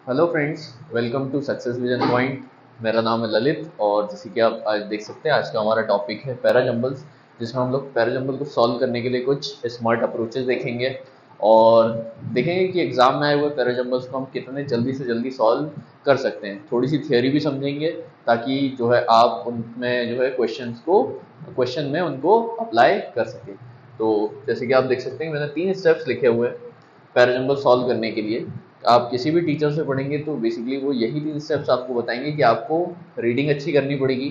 Hello friends, welcome to success vision point. मेरा नाम है ललित और जैसे कि आप आज देख सकते हैं, आज का हमारा टॉपिक है पैराजंबल्स, जिसमें हम लोग पैराजंबल को सॉल्व करने के लिए कुछ स्मार्ट अप्रोचेस देखेंगे और देखेंगे कि एग्जाम में आए हुए पैराजंबल्स को हम कितने जल्दी से जल्दी सॉल्व कर सकते हैं। थोड़ी सी थियोरी भी समझेंगे ताकि जो है आप उनमें जो है क्वेश्चन में उनको अप्लाई कर सकें। तो जैसे कि आप देख सकते हैं, मैंने 3 स्टेप्स लिखे हुए हैं पैराजंबल सॉल्व करने के लिए। आप किसी भी टीचर से पढ़ेंगे तो बेसिकली वो यही 3 स्टेप्स आपको बताएंगे कि आपको रीडिंग अच्छी करनी पड़ेगी,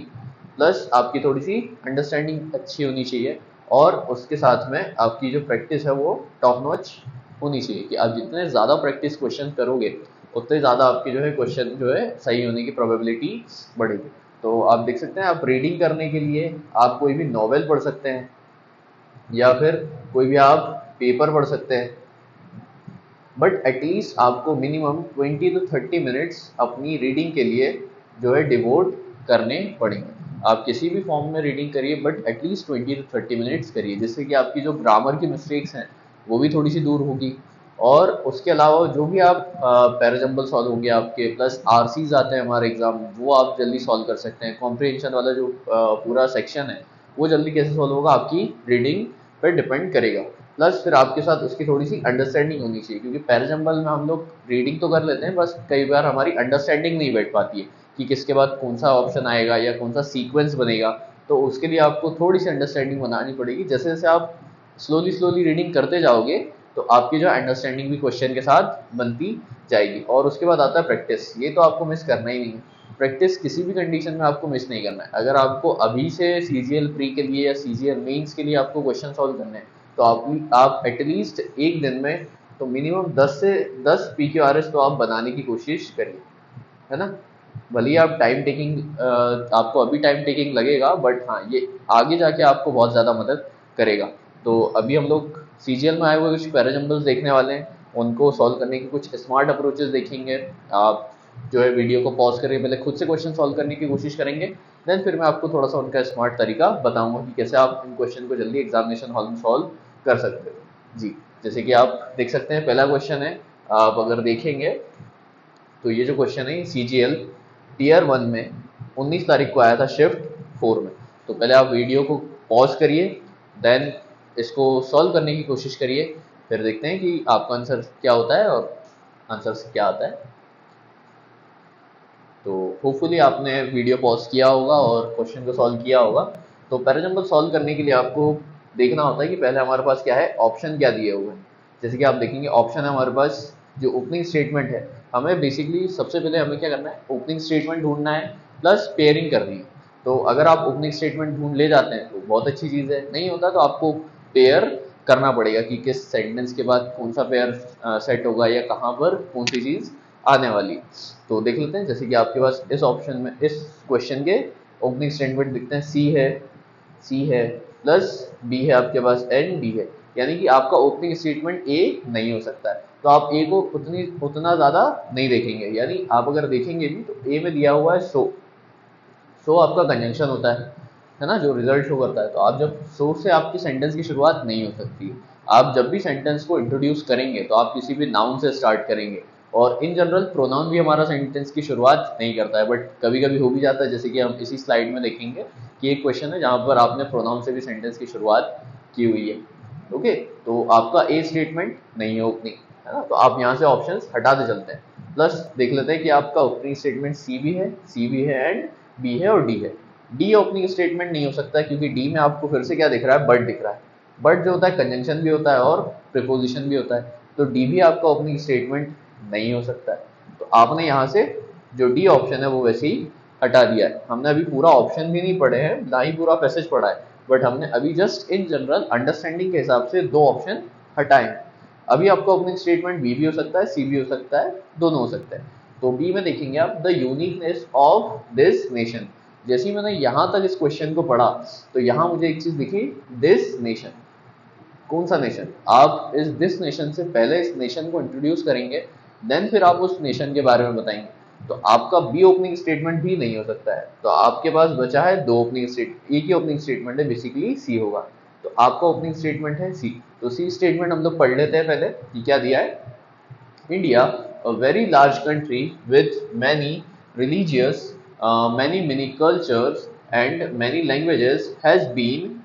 प्लस आपकी थोड़ी सी अंडरस्टैंडिंग अच्छी होनी चाहिए और उसके साथ में आपकी जो प्रैक्टिस है वो टॉप नॉच होनी चाहिए कि आप जितने ज़्यादा प्रैक्टिस क्वेश्चन करोगे उतने ज़्यादा आपकी जो है क्वेश्चन जो है सही होने की प्रोबेबिलिटी बढ़ेगी। तो आप देख सकते हैं, आप रीडिंग करने के लिए आप कोई भी नॉवेल पढ़ सकते हैं या फिर कोई भी आप पेपर पढ़ सकते हैं, बट एटलीस्ट आपको मिनिमम 20 to 30 मिनट्स अपनी रीडिंग के लिए जो है डिवोट करने पड़ेंगे। आप किसी भी फॉर्म में रीडिंग करिए बट एटलीस्ट 20 to 30 मिनट्स करिए, जिससे कि आपकी जो ग्रामर की मिस्टेक्स हैं वो भी थोड़ी सी दूर होगी। और उसके अलावा जो भी आप पैराजंबल सॉल्व होंगे आपके, प्लस आरसीज आते हैं हमारे एग्जाम, वो आप जल्दी सॉल्व कर सकते हैं। कॉम्प्रिहेंशन वाला जो पूरा सेक्शन है वो जल्दी कैसे सॉल्व होगा आपकी रीडिंग पर डिपेंड करेगा। प्लस फिर आपके साथ उसकी थोड़ी सी अंडरस्टैंडिंग होनी चाहिए, क्योंकि पैराजंबल में हम लोग रीडिंग तो कर लेते हैं, बस कई बार हमारी अंडरस्टैंडिंग नहीं बैठ पाती है कि किसके बाद कौन सा ऑप्शन आएगा या कौन सा सीक्वेंस बनेगा। तो उसके लिए आपको थोड़ी सी अंडरस्टैंडिंग बनानी पड़ेगी। जैसे जैसे आप स्लोली स्लोली रीडिंग करते जाओगे तो आपकी जो अंडरस्टैंडिंग भी क्वेश्चन के साथ बनती जाएगी। और उसके बाद आता है प्रैक्टिस। ये तो आपको मिस करना ही नहीं है, प्रैक्टिस किसी भी कंडीशन में आपको मिस नहीं करना है। अगर आपको अभी से सीजीएल प्री के लिए या सीजीएल मेंस के लिए आपको क्वेश्चन सॉल्व करने हैं तो आप एटलीस्ट एक दिन में तो मिनिमम 10 से 10 PQRS तो आप बनाने की कोशिश करिए, है ना। भले ही आप टाइम टेकिंग आपको अभी टाइम टेकिंग लगेगा, बट हाँ ये आगे जाके आपको बहुत ज़्यादा मदद करेगा। तो अभी हम लोग सीजीएल में आए हुए कुछ पैराजंबल्स देखने वाले हैं, उनको सॉल्व करने की कुछ स्मार्ट अप्रोचेस देखेंगे। आप जो है वीडियो को पॉज करके पहले खुद से क्वेश्चन सॉल्व करने की कोशिश करेंगे, देन फिर मैं आपको थोड़ा सा उनका स्मार्ट तरीका बताऊंगा कि कैसे आप इन क्वेश्चन को जल्दी एग्जामिनेशन हॉल में सॉल्व कर सकते हो। जी, जैसे कि आप देख सकते हैं, पहला क्वेश्चन है, आप अगर देखेंगे तो ये जो क्वेश्चन है सीजीएल टीयर 1 में 19 तारीख को आया था शिफ्ट 4 में। तो पहले आप वीडियो को पॉज करिए, देन इसको सॉल्व करने की कोशिश करिए, फिर देखते हैं कि आपका आंसर क्या होता है और आंसर क्या आता है। तो होपफुली आपने वीडियो पॉज किया होगा और क्वेश्चन को सॉल्व किया होगा। तो पैराजंबल सॉल्व करने के लिए आपको देखना होता है कि पहले हमारे पास क्या है, ऑप्शन क्या दिए हुए हैं। जैसे कि आप देखेंगे ऑप्शन है हमारे पास जो ओपनिंग स्टेटमेंट है, हमें बेसिकली सबसे पहले हमें क्या करना है, ओपनिंग स्टेटमेंट ढूंढना है प्लस पेयरिंग करनी है। तो अगर आप ओपनिंग स्टेटमेंट ढूंढ ले जाते हैं तो बहुत अच्छी चीज़ है, नहीं होता तो आपको पेयर करना पड़ेगा कि किस सेंटेंस के बाद कौन सा पेयर सेट होगा या कहाँ पर कौन सी चीज़ आने वाली है। तो देख लेते हैं, जैसे कि आपके पास इस ऑप्शन में इस क्वेश्चन के ओपनिंग स्टेटमेंट दिखते हैं, सी है प्लस बी है आपके पास, एन डी है, यानी कि आपका ओपनिंग स्टेटमेंट ए नहीं हो सकता है। तो आप ए को उतना ज़्यादा नहीं देखेंगे, यानी आप अगर देखेंगे भी तो ए में दिया हुआ है सो आपका कंजंक्शन होता है ना, जो रिजल्ट शो करता है। तो आप जब सो से आपकी सेंटेंस की शुरुआत नहीं हो सकती। आप जब भी सेंटेंस को इंट्रोड्यूस करेंगे तो आप किसी भी नाउन से स्टार्ट करेंगे, और इन जनरल प्रोनाउन भी हमारा सेंटेंस की शुरुआत नहीं करता है, बट कभी कभी हो भी जाता है। जैसे कि हम इसी स्लाइड में देखेंगे कि एक क्वेश्चन है जहाँ पर आपने प्रोनाउन से भी सेंटेंस की शुरुआत की हुई है। ओके, तो आपका ए स्टेटमेंट नहीं है ओपनिंग, है ना, तो आप यहाँ से ऑप्शंस हटाते चलते हैं। प्लस देख लेते हैं कि आपका ओपनिंग स्टेटमेंट सी भी है एंड बी है और डी है। डी ओपनिंग स्टेटमेंट नहीं हो सकता क्योंकि डी में आपको फिर से क्या दिख रहा है, बट दिख रहा है। बट जो होता है कंजंक्शन भी होता है और प्रीपोजिशन भी होता है, तो डी भी आपका ओपनिंग स्टेटमेंट नहीं हो सकता है। तो आपने यहाँ से जो डी ऑप्शन है वो वैसे ही हटा दिया है। हमने अभी पूरा ऑप्शन भी नहीं पढ़े हैं, ना ही पूरा पैसेज पढ़ा है, बट हमने अभी जस्ट इन जनरल अंडरस्टैंडिंग के हिसाब से 2 ऑप्शन हटाए। अभी आपका ओपनिंग स्टेटमेंट बी भी हो सकता है, सी भी हो सकता है, दोनों हो सकते हैं। तो बी में देखेंगे आप, the uniqueness of this nation. जैसे ही मैंने यहाँ तक इस क्वेश्चन को पढ़ा तो यहाँ मुझे एक चीज दिखी, दिस नेशन। कौन सा नेशन? आप इस दिस नेशन से पहले इस नेशन को इंट्रोड्यूस करेंगे, देन फिर आप उस नेशन के बारे में बताएंगे। तो आपका बी ओपनिंग स्टेटमेंट भी नहीं हो सकता है। तो आपके पास बचा है 2 ओपनिंग स्टेटमेंट, एक ही ओपनिंग स्टेटमेंट है, बेसिकली सी होगा। तो आपका ओपनिंग स्टेटमेंट है सी। तो सी स्टेटमेंट हम लोग पढ़ लेते हैं पहले कि क्या दिया है। India, a very large country with many religious, many cultures and many languages, has been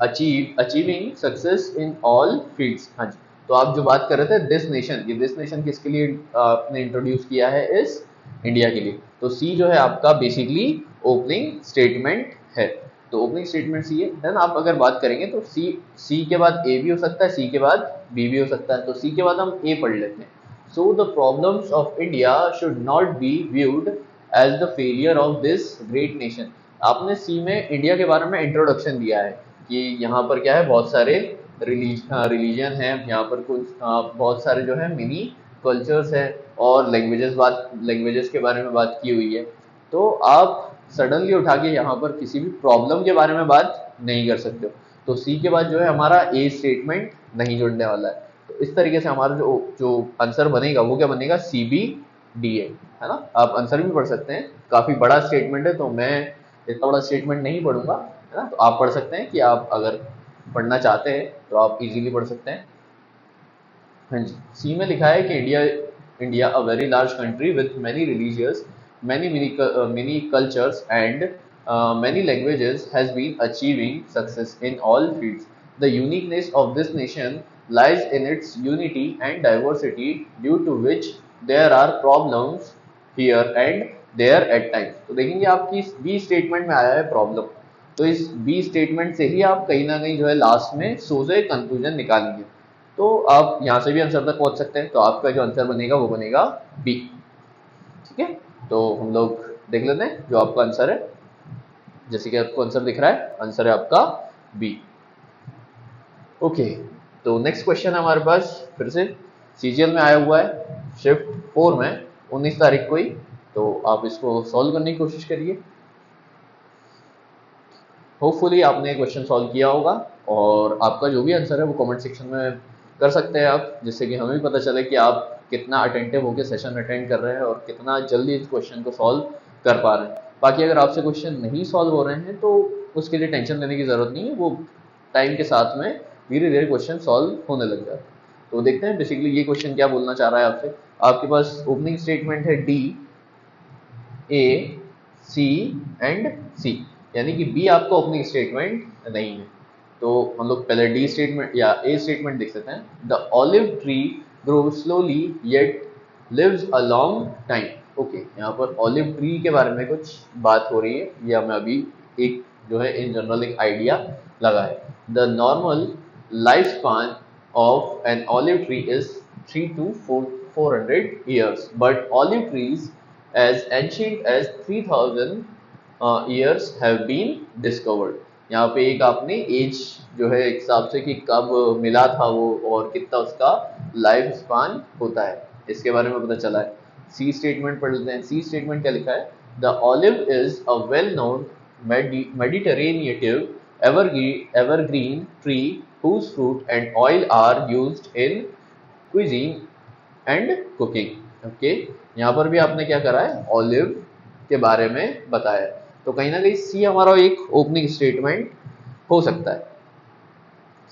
achieving success in all fields. हाँ जी, तो आप जो बात कर रहे थे दिस नेशन, ये दिस नेशन किसके लिए आपने इंट्रोड्यूस किया है? इस इंडिया के लिए। तो सी जो है आपका बेसिकली ओपनिंग स्टेटमेंट है। तो ओपनिंग स्टेटमेंट सी है। देन आप अगर बात करेंगे तो सी के बाद ए भी हो सकता है, सी के बाद बी भी हो सकता है। तो सी के बाद हम ए पढ़ लेते हैं। So the problems of India should not be viewed as the failure of this great nation. आपने सी में इंडिया के बारे में इंट्रोडक्शन दिया है कि यहाँ पर क्या है, बहुत सारे रिलीजन हैं, यहाँ पर कुछ बहुत सारे जो है मिनी कल्चर्स है और लैंग्वेजेस के बारे में बात की हुई है। तो आप सडनली उठा के यहाँ पर किसी भी प्रॉब्लम के बारे में बात नहीं कर सकते हो। तो सी के बाद जो है हमारा ए स्टेटमेंट नहीं जुड़ने वाला है। तो इस तरीके से हमारा जो जो आंसर बनेगा वो क्या बनेगा? सी बी डी ए, है ना। आप आंसर भी पढ़ सकते हैं, काफी बड़ा स्टेटमेंट है तो मैं इतना बड़ा स्टेटमेंट नहीं पढ़ूंगा, है ना। तो आप पढ़ सकते हैं कि आप अगर पढ़ना चाहते हैं तो आप इजीली पढ़ सकते हैं। हाँ जी, सी में लिखा है कि India a very large country with many religious, many cultures and many languages has been achieving success in all fields. The uniqueness of this nation lies in its unity and diversity, due to which there are problems here and there at times. तो देखेंगे आपकी B statement में आया है problem, तो इस B statement से ही आप कहीं ना कहीं जो है लास्ट में सोचे कंक्लूजन निकालेंगे। तो आप यहाँ से भी आंसर तक पहुंच सकते हैं। तो आपका जो आंसर बनेगा वो बनेगा बी। ठीक है, तो हम लोग देख लेते हैं जो आपका आंसर है। जैसे कि आपको आंसर दिख रहा है, आंसर है आपका बी। ओके, तो नेक्स्ट क्वेश्चन है हमारे पास, फिर से सीजीएल में आया हुआ है शिफ्ट 4 में 19 तारीख को ही। तो आप इसको सॉल्व करने की कोशिश करिए। होपफुली आपने क्वेश्चन सॉल्व किया होगा और आपका जो भी आंसर है वो कमेंट सेक्शन में कर सकते हैं आप, जिससे कि हमें भी पता चले कि आप कितना अटेंटिव होकर सेशन अटेंड कर रहे हैं और कितना जल्दी इस क्वेश्चन को सॉल्व कर पा रहे हैं। बाकी अगर आपसे क्वेश्चन नहीं सॉल्व हो रहे हैं तो उसके लिए टेंशन लेने की ज़रूरत नहीं है, वो टाइम के साथ में धीरे धीरे क्वेश्चन सॉल्व होने लग जाते हैं। तो देखते हैं बेसिकली ये क्वेश्चन क्या बोलना चाह रहा है आपसे। आपके पास ओपनिंग स्टेटमेंट है डी, ए, सी एंड सी, यानी कि बी आपका ओपनिंग स्टेटमेंट नहीं है। तो हम लोग पहले डी स्टेटमेंट या ए स्टेटमेंट देख सकते हैं। The olive tree grow slowly yet lives a long time. Okay, यहाँ पर ऑलिव ट्री के बारे में कुछ बात हो रही है, ये हमें अभी एक जो है इन जनरल एक आइडिया लगा है। The normal life span of an olive tree is 3 to 400 years, but olive trees as ancient as 3000 years have been discovered. यहाँ पे एक आपने एज जो है एक हिसाब से कि कब मिला था वो और कितना उसका लाइफ स्पान होता है, इसके बारे में पता चला है। सी स्टेटमेंट पढ़ लेते हैं। सी स्टेटमेंट क्या लिखा है? The olive is a well known Mediterranean evergreen tree whose fruit and oil are used in cuisine and cooking. Okay, यहाँ पर भी आपने क्या करा है? ऑलिव के बारे में बताया है। तो कहीं ना कहीं सी हमारा एक ओपनिंग स्टेटमेंट हो सकता है।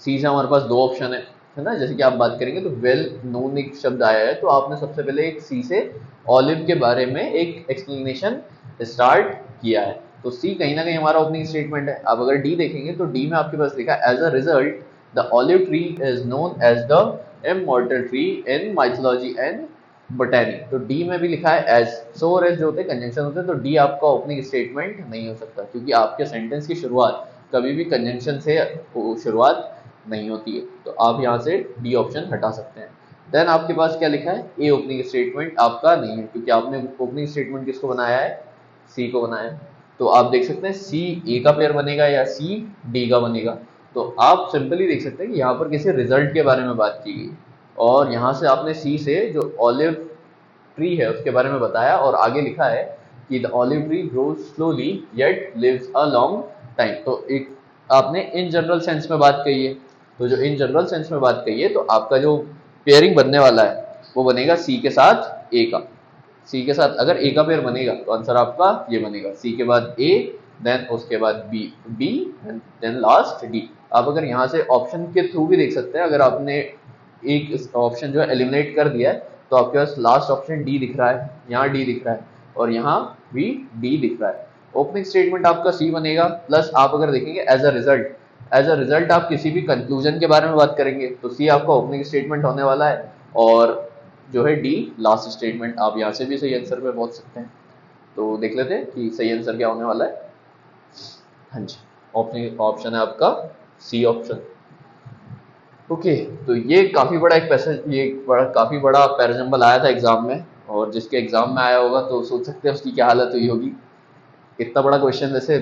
सी से हमारे पास दो ऑप्शन है ना। जैसे कि आप बात करेंगे तो वेल नोन एक शब्द आया है, तो आपने सबसे पहले एक सी से ऑलिव के बारे में एक एक्सप्लेनेशन स्टार्ट किया है। तो सी कहीं ना कहीं हमारा ओपनिंग स्टेटमेंट है। आप अगर डी देखेंगे तो डी में आपके पास लिखा है as a result the olive tree is known as the immortal tree in mythology and botany. तो डी में भी लिखा है एज, सो और एज जो होते हैं कंजंक्शन होते हैं। तो डी आपका ओपनिंग स्टेटमेंट नहीं हो सकता, क्योंकि आपके सेंटेंस की शुरुआत कभी भी कंजंक्शन से शुरुआत नहीं होती है। तो आप यहाँ से डी ऑप्शन हटा सकते हैं। देन आपके पास क्या लिखा है? ए ओपनिंग स्टेटमेंट आपका नहीं है, क्योंकि आपने ओपनिंग स्टेटमेंट किसको बनाया है? सी को बनाया है। तो आप देख सकते हैं सी ए का पेयर बनेगा या सी डी का बनेगा। तो आप सिंपली देख सकते हैं कि यहाँ पर किसी रिजल्ट के बारे में बात की गई और यहाँ से आपने सी से जो ऑलिव ट्री है उसके बारे में बताया और आगे लिखा है कि the olive tree grows slowly yet lives a long time. तो एक आपने इन जनरल सेंस में बात कही है। तो जो इन जनरल सेंस में बात कही है तो आपका जो पेयरिंग बनने वाला है वो बनेगा सी के साथ ए का। सी के साथ अगर ए का पेयर बनेगा तो आंसर आपका ये बनेगा, सी के बाद ए, देन उसके बाद B, B then last D. आप अगर यहाँ से ऑप्शन के थ्रू भी देख सकते हैं। अगर आपने एक ऑप्शन जो है एलिमिनेट कर दिया है तो आपके पास लास्ट ऑप्शन डी दिख रहा है, यहाँ डी दिख रहा है और यहाँ भी डी दिख रहा है। ओपनिंग स्टेटमेंट आपका सी बनेगा, प्लस आप अगर देखेंगे एज अ रिजल्ट आप किसी भी कंक्लूजन के बारे में बात करेंगे तो सी आपका ओपनिंग स्टेटमेंट होने वाला है और जो है डी लास्ट स्टेटमेंट। आप यहाँ से भी सही आंसर पे पहुंच सकते हैं। तो देख लेते हैं कि सही आंसर क्या होने वाला है। हाँ जी, ओपनिंग ऑप्शन है आपका सी ऑप्शन। ओके, तो ये काफी बड़ा एक पैसेज, ये काफी बड़ा पैराजंबल आया था एग्जाम में, और जिसके एग्जाम में आया होगा तो सोच सकते हैं उसकी क्या हालत हुई होगी। इतना बड़ा क्वेश्चन वैसे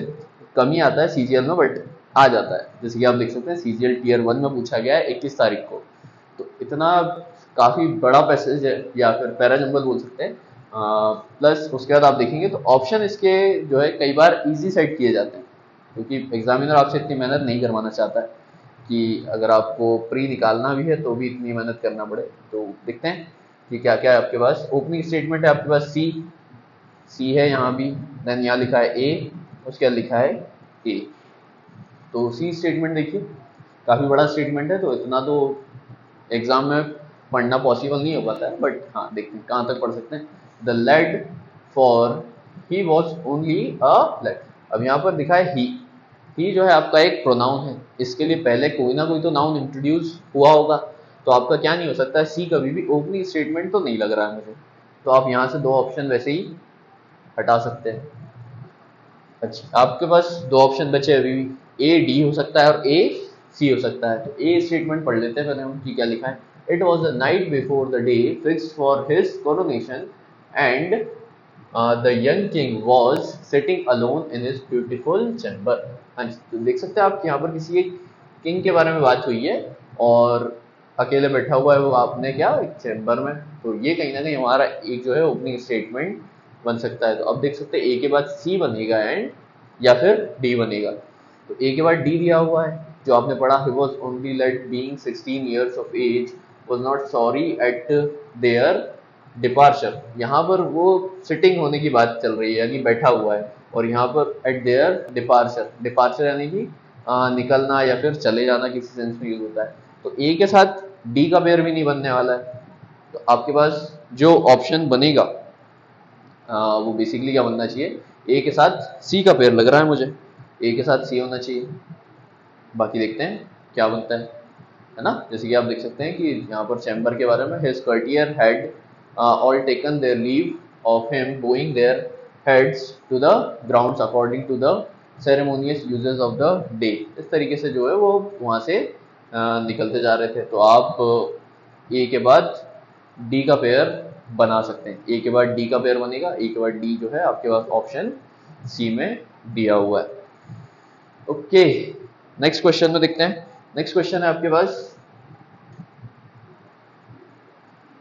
कम ही आता है सीजीएल में, बट आ जाता है। जैसे कि आप देख सकते हैं सीजीएल टीयर 1 में पूछा गया है 21 तारीख को। तो इतना काफी बड़ा पैसेज है या फिर पैराजंबल बोल सकते हैं। प्लस उसके बाद आप देखेंगे तो ऑप्शन इसके जो है कई बार इजी सेट किए जाते हैं, क्योंकि एग्जामिनर आपसे इतनी मेहनत नहीं करवाना चाहता है कि अगर आपको प्री निकालना भी है तो भी इतनी मेहनत करना पड़े। तो देखते हैं कि क्या क्या है आपके पास। ओपनिंग स्टेटमेंट है आपके पास सी है यहाँ भी, देन यहाँ लिखा है ए, उसके बाद लिखा है ए। तो सी स्टेटमेंट देखिए काफ़ी बड़ा स्टेटमेंट है, तो इतना तो एग्जाम में पढ़ना पॉसिबल नहीं हो पाता है, बट हाँ देखते हैं कहाँ तक पढ़ सकते हैं। The lad for he was only a lad. अब यहाँ पर दिखा है ही जो है आपका एक प्रोनाउन है, इसके लिए पहले कोई ना कोई तो नाउन इंट्रोड्यूस हुआ होगा, तो आपका क्या नहीं हो सकता है सी कभी भी ओपनिंग स्टेटमेंट तो नहीं लग रहा है मुझे। तो आप यहाँ से दो ऑप्शन वैसे ही हटा सकते हैं। अच्छा, आपके पास दो ऑप्शन बचे अभी भी, ए डी हो सकता है और ए सी हो सकता है। तो ए स्टेटमेंट पढ़ लेते हैं पहले हम कि क्या लिखा है। It was the night before the day fixed for his coronation and the young king was sitting alone in his beautiful chamber. हाँ जी, तो देख सकते हैं आप यहाँ पर किसी एक किंग के बारे में बात हुई है और अकेले बैठा हुआ है वो, आपने क्या एक चैम्बर में। तो ये कहीं ना कहीं हमारा एक जो है ओपनिंग स्टेटमेंट बन सकता है। तो अब देख सकते हैं ए के बाद सी बनेगा एंड या फिर डी बनेगा। तो ए के बाद डी दिया हुआ है जो आपने पढ़ा, he was only lad being 16 years of age was not sorry at their departure. यहाँ पर वो सिटिंग होने की बात चल रही है यानी बैठा हुआ है, और यहाँ पर एट देयर डिपार्चर यानी कि निकलना या फिर चले जाना किसी सेंस में यूज होता है। तो ए के साथ डी का पेयर भी नहीं बनने वाला है। तो आपके पास जो ऑप्शन बनेगा वो बेसिकली क्या बनना चाहिए, ए के साथ सी का पेयर लग रहा है मुझे, ए के साथ सी होना चाहिए। बाकी देखते हैं क्या बनता है ना। जैसे कि आप देख सकते हैं कि यहाँ पर चैम्बर के बारे में, his courtier had all taken their leave of him bowing their heads to the ground according to the ceremonious usages of the day. इस तरीके से जो है वो वहाँ से निकलते जा रहे थे। तो आप ए के बाद डी का पेयर बना सकते हैं, ए के बाद डी का पेयर बनेगा, ए के बाद डी जो है आपके पास ऑप्शन सी में दिया हुआ है। ओके, नेक्स्ट क्वेश्चन में देखते हैं। नेक्स्ट क्वेश्चन है आपके पास,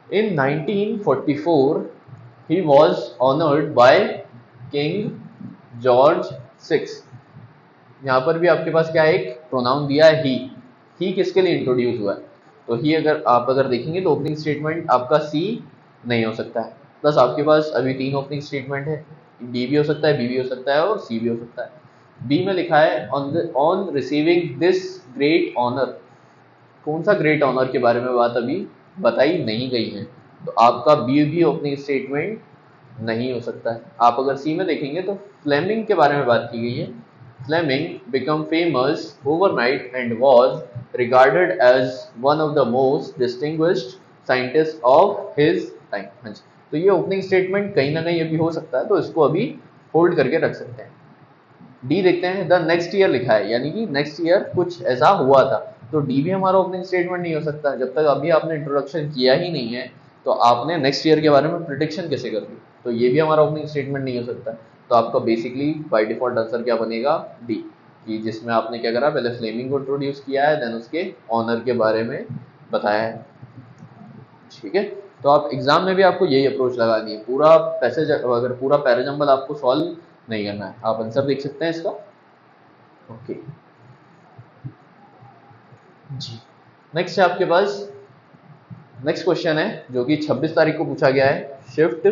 इन 1944 he was honored by King George VI। यहाँ पर भी आपके पास क्या है, एक प्रोनाउन दिया है ही किसके लिए इंट्रोड्यूस हुआ है। तो ही अगर देखेंगे तो ओपनिंग स्टेटमेंट आपका सी नहीं हो सकता है। प्लस आपके पास अभी तीन ओपनिंग स्टेटमेंट है, डी भी हो सकता है, बी भी हो सकता है और सी भी हो सकता है। बी में लिखा है on receiving this great honour. कौन सा ग्रेट ऑनर के बारे में बात अभी बताई नहीं गई है, तो आपका बी भी ओपनिंग स्टेटमेंट नहीं हो सकता है। आप अगर सी में देखेंगे तो फ्लेमिंग के बारे में बात की गई है। Fleming become famous overnight and was regarded as one of the most distinguished scientist of his time. हाँ जी, तो ये ओपनिंग स्टेटमेंट कहीं ना कहीं अभी हो सकता है, तो इसको अभी होल्ड करके रख सकते हैं। डी देखते हैं, द नेक्स्ट ईयर लिखा है यानी कि नेक्स्ट ईयर कुछ ऐसा हुआ था, तो डी भी हमारा ओपनिंग स्टेटमेंट नहीं हो सकता। जब तक अभी आपने इंट्रोडक्शन किया ही नहीं है तो आपने नेक्स्ट ईयर के बारे में प्रिडिक्शन कैसे कर दी, तो ये भी हमारा ओपनिंग स्टेटमेंट नहीं हो सकता। तो आपका बेसिकली बाय डिफॉल्ट आंसर क्या बनेगा, डी, कि जिसमें आपने क्या करा, पहले फ्लेमिंग को इंट्रोड्यूस किया है, देन उसके ऑनर के बारे में बताया है। ठीक है, तो आप एग्जाम में भी आपको यही अप्रोच लगानी है। पूरा पैसेज अगर पूरा पैराजंबल आपको सॉल्व नहीं करना है, आप आंसर देख सकते हैं इसका। ओके जी, नेक्स्ट है आपके पास, नेक्स्ट क्वेश्चन है जो कि 26 तारीख को पूछा गया है शिफ्ट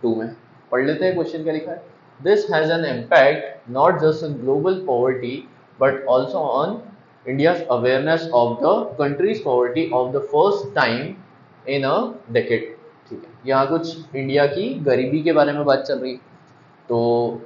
2 में। पढ़ लेते हैं क्वेश्चन क्या लिखा है। This has an impact not just on global poverty but also on India's awareness of the countries poverty of the first time in a decade. ठीक है, यहाँ कुछ इंडिया की गरीबी के बारे में बात चल रही है। तो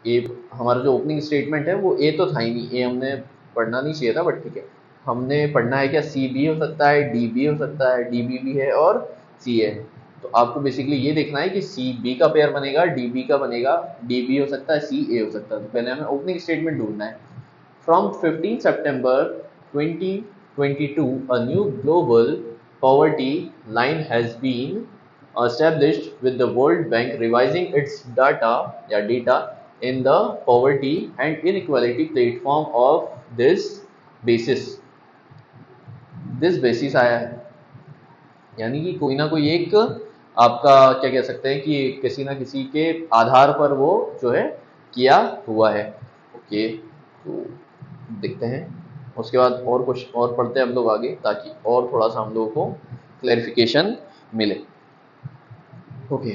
ए हमारा जो ओपनिंग स्टेटमेंट है वो ए तो था ही नहीं, ए हमने पढ़ना नहीं चाहिए था, बट ठीक है, हमने पढ़ना है क्या, सी भी हो सकता है, डी भी हो सकता है, डी बी भी है और सी ए है। तो आपको बेसिकली ये देखना है कि सी बी का पेयर बनेगा, डी बी का बनेगा, डी बी हो सकता है, सी ए हो सकता है। तो पहले हमें ओपनिंग स्टेटमेंट ढूंढना है। From 15 September 2022 a new global poverty line has been established with the World Bank revising its data in the poverty and inequality platform of this basis आया है, यानी कि कोई ना कोई एक आपका क्या कह सकते हैं कि किसी ना किसी के आधार पर वो जो है किया हुआ है। ओके, तो देखते हैं, उसके बाद और कुछ और पढ़ते हैं हम लोग आगे, ताकि और थोड़ा सा हम लोगों को क्लैरिफिकेशन मिले। ओके,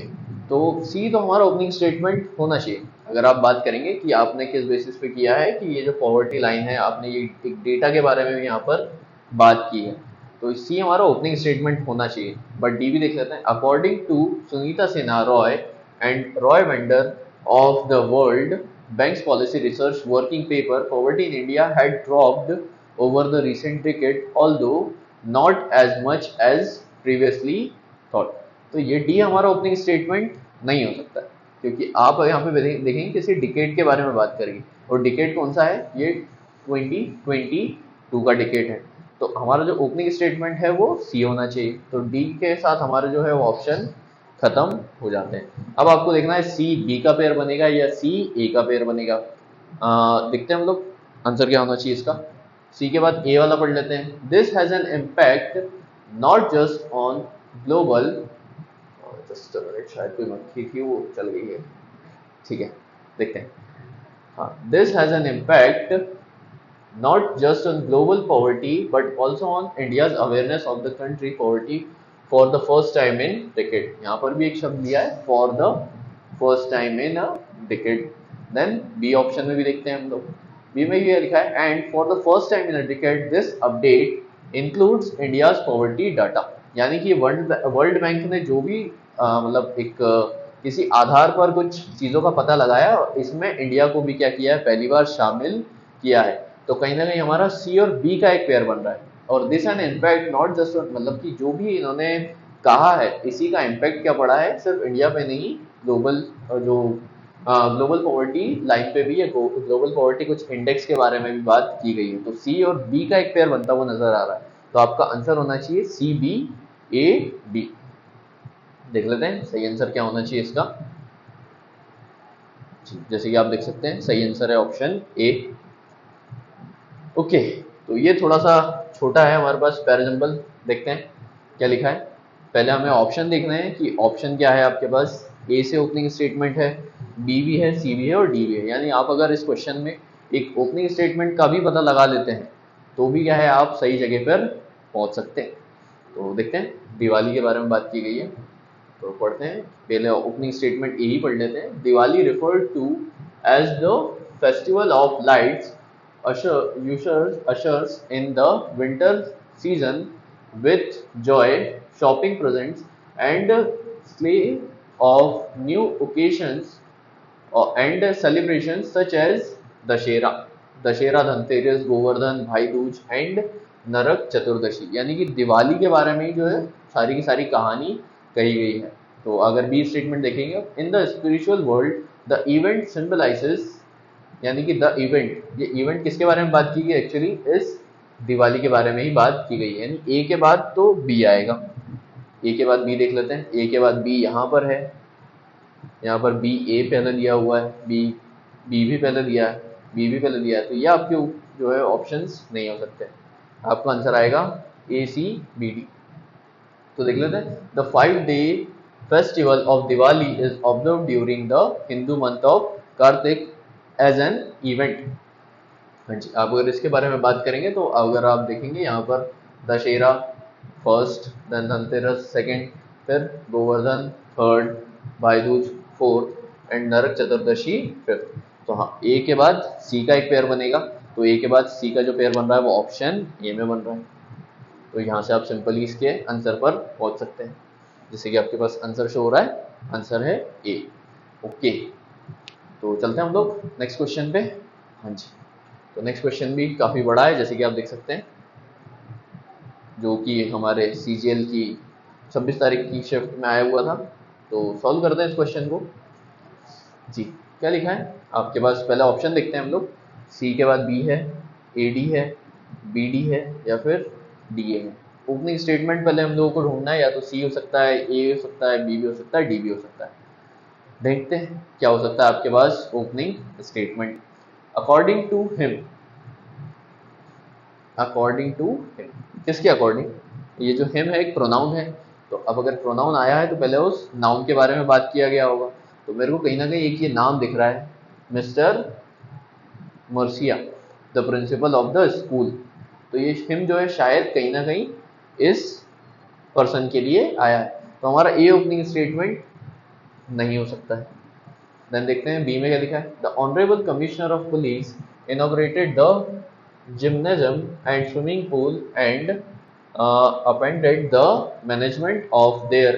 तो सी तो हमारा ओपनिंग स्टेटमेंट होना चाहिए। अगर आप बात करेंगे कि आपने किस बेसिस पे किया है कि ये जो पॉवर्टी लाइन है, आपने ये एक डेटा के बारे में भी यहाँ पर बात की है, तो सी हमारा ओपनिंग स्टेटमेंट होना चाहिए। बट डी भी देख लेते हैं। According to Sunita Sinha Roy and Roy van der of the world Bank's policy research working paper, poverty in India had dropped over the recent decade, although not as much as previously thought. तो ये D हमारा opening statement नहीं हो सकता, क्योंकि आप यहाँ पे देखेंगे किसी डिकेड के बारे में बात करेंगे, और डिकेड कौन सा है, ये 2022 का डिकेड है। तो हमारा जो ओपनिंग स्टेटमेंट है वो सी होना चाहिए। तो डी के साथ हमारा जो है वो ऑप्शन खत्म हो जाते हैं। अब आपको देखना है सी बी का पेयर बनेगा या सी ए का पेयर बनेगा। देखते हैं हम लोग आंसर क्या होना चाहिए इसका। सी के बाद ए वाला पढ़ लेते हैं। This has an impact not just on global, just minute, शायद कोई मक्खी थी वो चल गई है, ठीक है, देखते हैं। हाँ, this has an impact not just on global poverty but also on India's awareness of the country poverty for the first time in decade. यहाँ पर भी एक शब्द लिया है, for the first time in a decade. Then B option में भी देखते हैं हम लोग, बी में ये लिखा है and for the first time in a decade this update includes India's poverty data. यानी कि वर्ल्ड बैंक ने जो भी मतलब एक किसी आधार पर कुछ चीज़ों का पता लगाया, इसमें इंडिया को भी क्या किया है, पहली बार शामिल किया है। तो कहीं ना कहीं हमारा सी और बी का एक पेयर बन रहा है। और this N impact not just, मतलब कि जो भी इन्होंने कहा है इसी का इम्पैक्ट क्या पड़ा है, सिर्फ इंडिया पे नहीं, ग्लोबल जो ग्लोबल पॉवर्टी लाइन पे भी, या ग्लोबल पॉवर्टी कुछ इंडेक्स के बारे में भी बात की गई है। तो सी और बी का एक पेयर बनता हुआ नजर आ रहा है। तो आपका आंसर होना चाहिए सी बी ए डी। देख लेते हैं सही आंसर क्या होना चाहिए इसका। जैसे कि आप देख सकते हैं सही आंसर है ऑप्शन ए। ओके, तो ये थोड़ा सा छोटा है हमारे पास पैराजंबल। देखते हैं क्या लिखा है। पहले हमें ऑप्शन देखना है कि ऑप्शन क्या है आपके पास। ए से ओपनिंग स्टेटमेंट है, बी भी है, सी भी है और डी भी है। यानी आप अगर इस क्वेश्चन में एक ओपनिंग स्टेटमेंट का भी पता लगा लेते हैं तो भी क्या है, आप सही जगह पर पहुंच सकते हैं। तो देखते हैं, दिवाली के बारे में बात की गई है तो पढ़ते हैं। पहले ओपनिंग स्टेटमेंट ए ही पढ़ लेते हैं। Diwali referred to as the festival of lights ushers in the winter season with joy, shopping presents, and display of new occasions and celebrations such as Dussehra, Dhanteras, Govardhan, भाई दूज एंड नरक चतुर्दशी। यानी कि दिवाली के बारे में ही जो है सारी की सारी कहानी कही गई है। तो अगर बी स्टेटमेंट देखेंगे, in the spiritual world the event symbolizes, यानी कि द इवेंट, ये इवेंट किसके बारे में बात की गई, एक्चुअली इस दिवाली के बारे में ही बात की गई है। यानी ए के बाद तो बी आएगा। ए के बाद बी देख लेते हैं। ए के बाद बी यहाँ पर है, यहाँ पर बी ए पहले दिया हुआ है, बी भी पहले दिया है, बी भी पहले दिया है। तो ये आपके जो है ऑप्शंस नहीं हो सकते। आपका आंसर आएगा ए सी बी डी। तो देख लेते हैं। The 5-day festival of Diwali is observe during the Hindu month of Kartik as an event. हाँ जी, आप अगर इसके बारे में बात करेंगे तो अगर आप देखेंगे यहाँ पर Dussehra first, then Dhanteras second, फिर गोवर्धन थर्ड, भाई Dooj fourth and Narak Chaturdashi fifth. तो हाँ, ए के बाद सी का एक पेयर बनेगा। तो ए के बाद सी का जो पेयर बन रहा है वो ऑप्शन ए में बन रहा है। तो यहाँ से आप सिंपली इसके आंसर पर पहुंच सकते हैं। जैसे कि आपके पास आंसर शो हो रहा है, आंसर है ए। ओके, तो चलते हैं हम लोग नेक्स्ट क्वेश्चन पे। हाँ जी, तो नेक्स्ट क्वेश्चन भी काफ़ी बड़ा है, जैसे कि आप देख सकते हैं, जो कि हमारे CGL की 26 तारीख की शिफ्ट में आया हुआ था। तो सॉल्व करते हैं इस क्वेश्चन को। जी, क्या लिखा है आपके पास? पहला ऑप्शन देखते हैं हम लोग। सी के बाद बी है, AD है, BD है या फिर DA है। ओपनिंग स्टेटमेंट पहले हम लोगों को ढूंढना है, या तो सी हो सकता है, ए हो सकता है, बी भी हो सकता है, डी भी हो सकता है। देखते हैं क्या हो सकता है आपके पास opening statement. According to him, according to him, किसके अकॉर्डिंग? ये जो हिम है एक प्रोनाउन है, तो अब अगर प्रोनाउन आया है तो पहले उस नाउन के बारे में बात किया गया होगा। तो मेरे को कहीं ना कहीं एक ये नाम दिख रहा है, mister Mercia, the principal of the school. तो ये हिम जो है शायद कहीं ना कहीं इस पर्सन के लिए आया है, तो हमारा ए ओपनिंग स्टेटमेंट नहीं हो सकता है। देन देखते हैं बी में क्या लिखा है। The honourable commissioner of police inaugurated the gymnasium and swimming pool and appended the management of their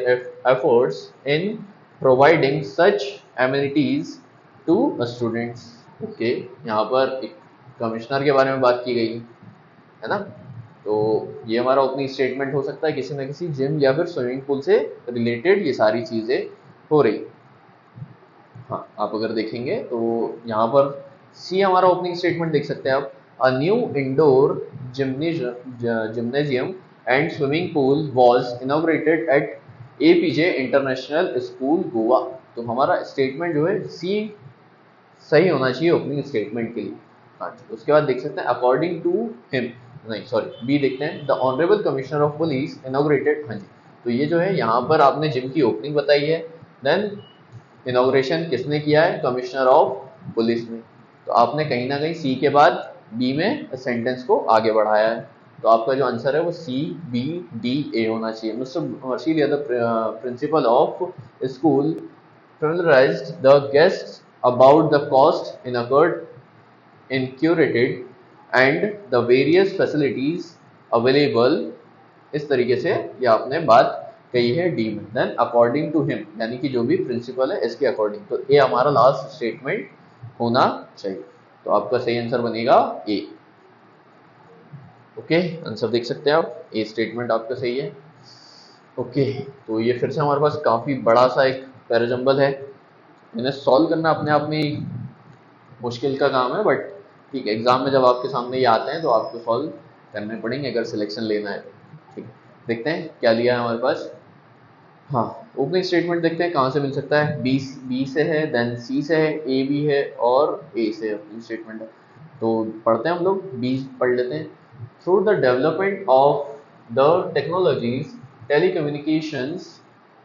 efforts in providing such amenities to students. Okay, यहाँ पर एक कमिश्नर के बारे में बात की गई है ना, तो ये हमारा ओपनिंग स्टेटमेंट हो सकता है किसी न किसी जिम या फिर स्विमिंग पूल से रिलेटेड ये सारी चीज़ें हो रही। हाँ, आप अगर देखेंगे तो यहाँ पर सी हमारा ओपनिंग स्टेटमेंट देख सकते हैं आप। A new indoor gymnasium and swimming pool was inaugurated at APJ international school Goa. तो हमारा स्टेटमेंट जो है सी सही होना चाहिए ओपनिंग स्टेटमेंट के लिए। हाँ, उसके बाद देख सकते हैं अकॉर्डिंग टू हिम, नहीं सॉरी बी देखते हैं। The honourable commissioner of police inaugurated, हाँ जी, तो ये जो है यहाँ पर आपने जिम की ओपनिंग बताई है, देन इनॉग्रेशन किसने किया है? कमिश्नर ऑफ पुलिस ने। तो आपने कहीं ना कहीं सी के बाद बी में सेंटेंस को आगे बढ़ाया है, तो आपका जो आंसर है वो CBDA होना चाहिए। Mister Mercilia the principal of school familiarized the guests about the cost incurred and the various facilities available। इस तरीके से ये आपने बात कही है डी में। देन अकॉर्डिंग टू हिम, यानी कि जो भी प्रिंसिपल है इसके अकॉर्डिंग, तो ए हमारा लास्ट स्टेटमेंट होना चाहिए। तो आपका सही आंसर बनेगा ए। ओके, आंसर देख सकते हैं आप, ए स्टेटमेंट आपका सही है। ओके, तो ये फिर से हमारे पास काफ़ी बड़ा सा एक पैराजंबल है, इन्हें सॉल्व करना अपने आप में मुश्किल का काम है, बट ठीक है, एग्जाम में जब आपके सामने ये आते हैं तो आपको सॉल्व करने पड़ेंगे अगर सिलेक्शन लेना है तो। ठीक, देखते हैं क्या लिया है हमारे पास। हाँ, ओपनिंग स्टेटमेंट देखते हैं कहाँ से मिल सकता है। बी से है, देन सी से है, ए भी है और ए से ओपनिंग स्टेटमेंट है। तो पढ़ते हैं हम लोग, बी पढ़ लेते हैं। Through the development of the technologies, telecommunications,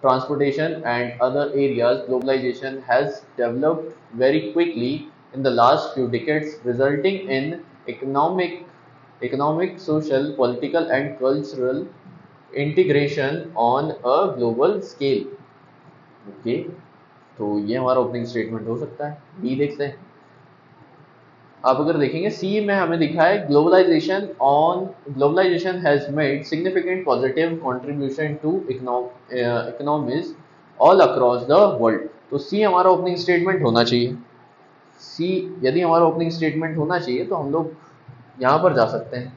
transportation and other areas, globalization has developed very quickly in the last few decades, resulting in economic, social, political and cultural integration on a global scale। Okay, तो ये हमारा opening statement हो सकता है। B देखते हैं। आप अगर देखेंगे सी में हमें दिखा है globalisation has made significant positive contribution to economies all across the world. तो सी हमारा ओपनिंग स्टेटमेंट होना चाहिए। सी यदि हमारा ओपनिंग स्टेटमेंट होना चाहिए तो हम लोग यहाँ पर जा सकते हैं,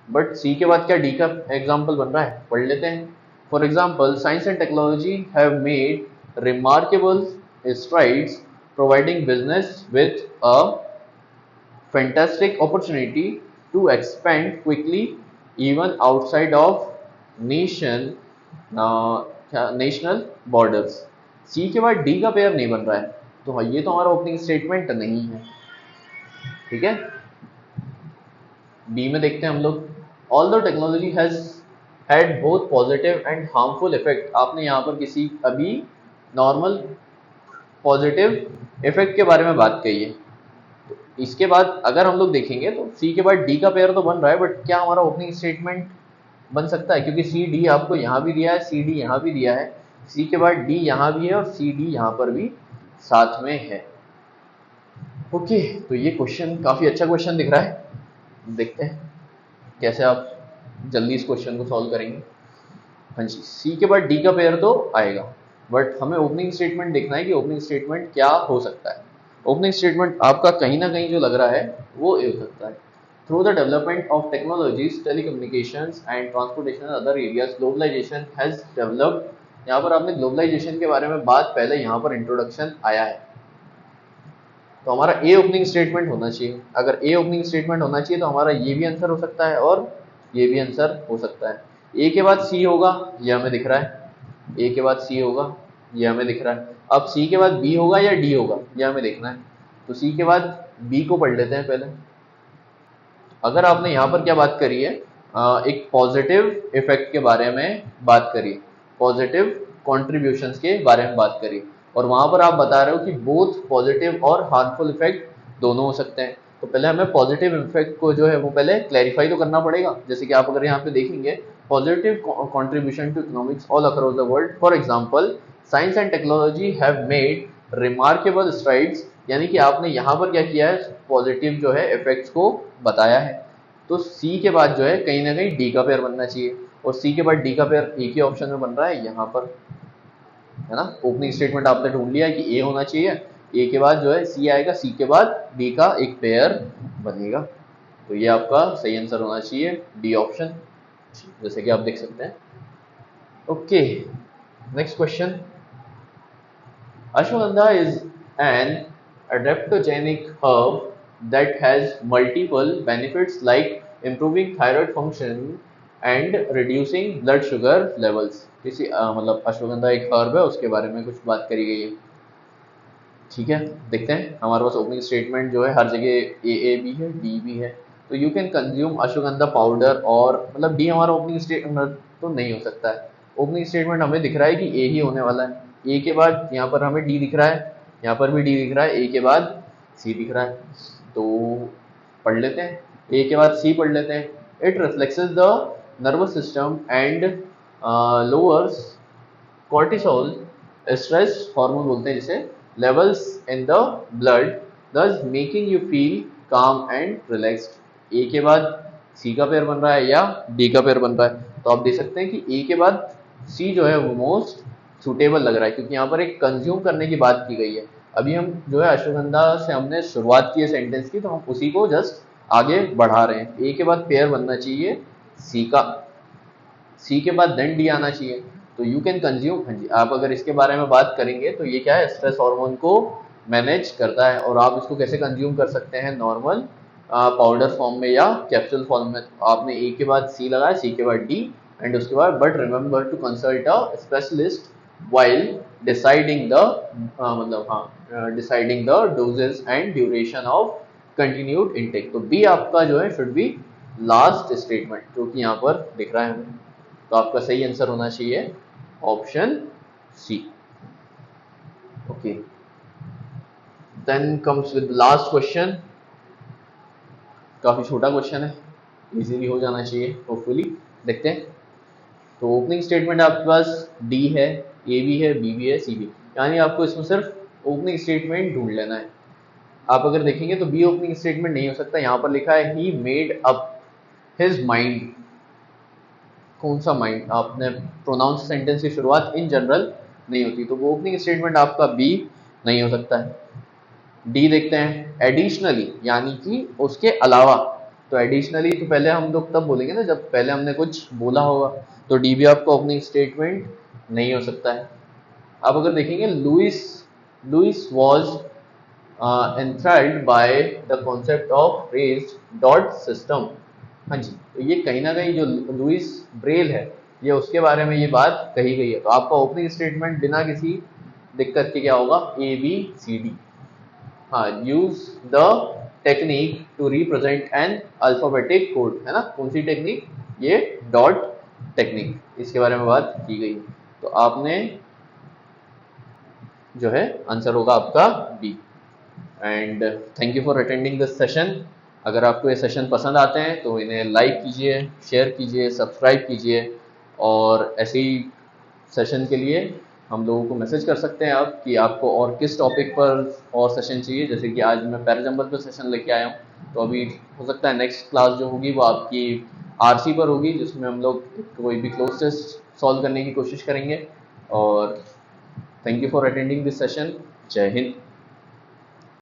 बट सी के बाद क्या डी का एग्जाम्पल बन रहा है, पढ़ लेते हैं। For example, science and technology have made remarkable strides providing business with a fantastic opportunity to expand quickly even outside of national borders। सी के बाद डी का पेयर नहीं बन रहा है, तो हाँ, ये तो हमारा ओपनिंग स्टेटमेंट नहीं है। ठीक है, बी में देखते हैं हम लोग। All the technology has had both positive and harmful effect. आपने यहाँ पर किसी अभी नॉर्मल पॉजिटिव इफेक्ट के बारे में बात कही है। इसके बाद अगर हम लोग देखेंगे तो सी के बाद डी का पेयर तो बन रहा है, बट क्या हमारा ओपनिंग स्टेटमेंट बन सकता है? क्योंकि सी डी आपको यहाँ भी दिया है, सी डी यहाँ भी दिया है, सी के बाद डी यहाँ भी है और सी डी यहाँ पर भी साथ में है। ओके, तो ये क्वेश्चन काफ़ी अच्छा क्वेश्चन दिख रहा है। देखते हैं कैसे आप जल्दी इस क्वेश्चन को सॉल्व करेंगे। हाँ जी, सी के बाद डी का पेयर तो आएगा, बट हमें ओपनिंग स्टेटमेंट देखना है कि ओपनिंग स्टेटमेंट क्या हो सकता है। ओपनिंग स्टेटमेंट आपका कहीं ना कहीं जो लग रहा है वो ये हो सकता है, through the development of technologies telecommunications and transportation other areas globalisation has developed. यहाँ पर आपने ग्लोबलाइजेशन के बारे में बात पहले यहाँ पर इंट्रोडक्शन आया है, तो हमारा ए ओपनिंग स्टेटमेंट होना चाहिए। अगर ए ओपनिंग स्टेटमेंट होना चाहिए तो हमारा ये भी आंसर हो सकता है और ये भी आंसर हो सकता है। ए के बाद सी होगा, ये हमें दिख रहा है, ए के बाद सी होगा, ये हमें दिख रहा है। अब सी के बाद बी होगा या डी होगा, ये हमें देखना है। तो सी के बाद बी को पढ़ लेते हैं पहले। अगर आपने यहाँ पर क्या बात करी है, एक पॉजिटिव इफेक्ट के बारे में बात करी, पॉजिटिव कॉन्ट्रीब्यूशंस के बारे में बात करी, और वहां पर आप बता रहे हो कि बोथ पॉजिटिव और हार्मफुल इफेक्ट दोनों हो सकते हैं। तो पहले हमें पॉजिटिव इफेक्ट को जो है वो पहले क्लैरिफाई तो करना पड़ेगा। जैसे कि आप अगर यहाँ पे देखेंगे, positive contribution to economics all across the world, for example science and technology have made remarkable strides, यानी कि आपने यहाँ पर क्या किया है, पॉजिटिव जो है इफेक्ट्स को बताया है। तो सी के बाद जो है कहीं ना कहीं डी का पेयर बनना चाहिए, और सी के बाद डी का पेयर एक ही ऑप्शन में बन रहा है यहाँ पर, है ना। ओपनिंग स्टेटमेंट आपने ढूंढ लिया है कि ए होना चाहिए, ए के बाद जो है सी आएगा, सी के बाद डी का एक पेयर बनेगा। तो ये आपका सही आंसर होना चाहिए, डी ऑप्शन, जैसे कि आप देख सकते हैं। Okay, next question. Ashwagandha is an adaptogenic herb that has multiple benefits like improving thyroid function and reducing blood sugar levels। किसी मतलब अश्वगंधा एक हर्ब है, उसके बारे में कुछ बात करी गई है। ठीक है, देखते हैं। हमारे पास ओपनिंग स्टेटमेंट जो है हर जगह ए भी है, डी भी है। तो you can consume ashwagandha powder, और मतलब डी हमारा ओपनिंग स्टेटमेंट तो नहीं हो सकता है। ओपनिंग स्टेटमेंट हमें दिख रहा है कि ए ही होने वाला है। ए के बाद यहाँ पर हमें डी दिख रहा है, यहाँ पर भी डी दिख रहा है, ए के बाद सी दिख रहा है। तो पढ़ लेते हैं, ए के बाद सी पढ़ लेते हैं। It reflexes the nervous system and lowers cortisol, stress hormone बोलते हैं जिसे, levels in the blood, thus making you feel calm and relaxed. A के बाद सी का पेयर बन रहा है या डी का पेयर बन रहा है, तो आप देख सकते हैं कि ए के बाद सी जो है वो मोस्ट सुटेबल लग रहा है, क्योंकि यहाँ पर एक कंज्यूम करने की बात की गई है। अभी हम जो है अश्वगंधा से हमने शुरुआत की है सेंटेंस की, तो हम उसी को जस्ट आगे बढ़ा रहे हैं। ए के बाद पेयर बनना चाहिए सी का, सी के बाद देन डी आना चाहिए। तो यू कैन कंज्यूम, हाँ जी, आप अगर इसके बारे में बात करेंगे तो ये क्या है, स्ट्रेस हार्मोन को मैनेज करता है, और आप इसको कैसे कंज्यूम कर सकते हैं, नॉर्मल पाउडर फॉर्म में या कैप्सूल फॉर्म में। तो आपने ए के बाद सी लगाया, सी के बाद डी, एंड उसके बाद but remember to consult a specialist while deciding the मतलब हाँ deciding the doses and duration of continued intake. तो बी आपका जो है शुड बी लास्ट स्टेटमेंट, जो कि यहाँ पर दिख रहा है हमें। तो आपका सही आंसर होना चाहिए option C. Okay, then comes with last question. काफी छोटा क्वेश्चन है, इजीली हो जाना चाहिए होपफुली। देखते हैं। तो ओपनिंग स्टेटमेंट आपके पास डी है, ए भी है, बी भी है, सी भी, यानी आपको इसमें सिर्फ ओपनिंग स्टेटमेंट ढूंढ लेना है। आप अगर देखेंगे तो बी ओपनिंग स्टेटमेंट नहीं हो सकता। यहाँ पर लिखा है he made up his mind. कौन सा माइंड, आपने प्रोनाउन से सेंटेंस की शुरुआत इन जनरल नहीं होती, तो वो ओपनिंग स्टेटमेंट आपका बी नहीं हो सकता है। डी देखते हैं, एडिशनली यानी कि उसके अलावा। तो एडिशनली तो पहले हम लोग तब बोलेंगे ना जब पहले हमने कुछ बोला होगा, तो डी भी आपका ओपनिंग स्टेटमेंट नहीं हो सकता है। आप अगर देखेंगे, Louis Louis was enthralled by the concept of raised dot system। हाँ जी, तो ये कहीं ना कहीं जो लुइस ब्रेल है, ये उसके बारे में ये बात कही गई है। तो आपका ओपनिंग स्टेटमेंट बिना किसी दिक्कत के क्या होगा, ए बी सी डी। हाँ, use the technique to represent an alphabetic code, है ना। कौन सी टेक्निक, ये डॉट टेक्निक, इसके बारे में बात की गई। तो आपने जो है आंसर होगा आपका B. And thank you for attending this session. अगर आपको ये सेशन पसंद आते हैं तो इन्हें लाइक कीजिए, शेयर कीजिए, सब्सक्राइब कीजिए, और ऐसे ही सेशन के लिए हम लोगों को मैसेज कर सकते हैं आप कि आपको और किस टॉपिक पर और सेशन चाहिए। जैसे कि आज मैं पैराजंबल पर सेशन लेके आया हूँ, तो अभी हो सकता है नेक्स्ट क्लास जो होगी वो आपकी आरसी पर होगी, जिसमें हम लोग कोई भी क्लोजेस्ट सॉल्व करने की कोशिश करेंगे। और thank you for attending this session. जय हिंद।